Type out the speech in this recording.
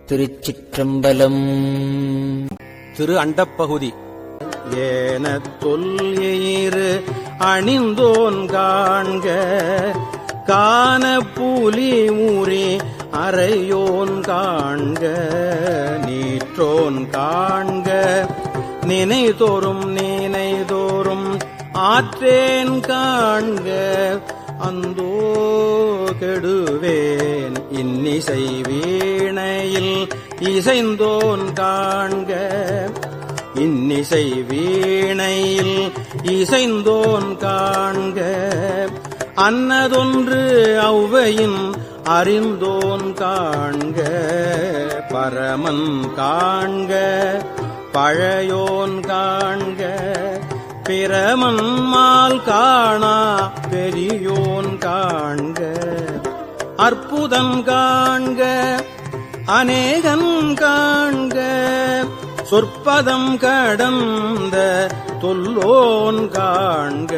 திருச்சிற்றம்பலம். திரு அண்டப்பகுதி. ஏன தொல்லிரு அணிந்தோன் காண்க, காண பூலி ஊரே அறையோன் காண்க, நீற்றோன் காண்க, நினைதோறும் நினைதோறும் ஆற்றேன் காண்க, அந்தோ கெடுவேன் இன்னிசை வீணையில் இசைந்தோன் காண்க, இன்னிசை வீணையில் இசைந்தோன் காண்க, அன்னதொன்று ஔவையின் அறிந்தோன் காண்க, பரமன் காண்க, பழையோன் காண்க, பிரமன் மால் காணா பெரியோன் காண்க, அற்புதம் காண்க, அநேகன் காண்க, சொற்பதம் கடந்த தொல்லோன் காண்க.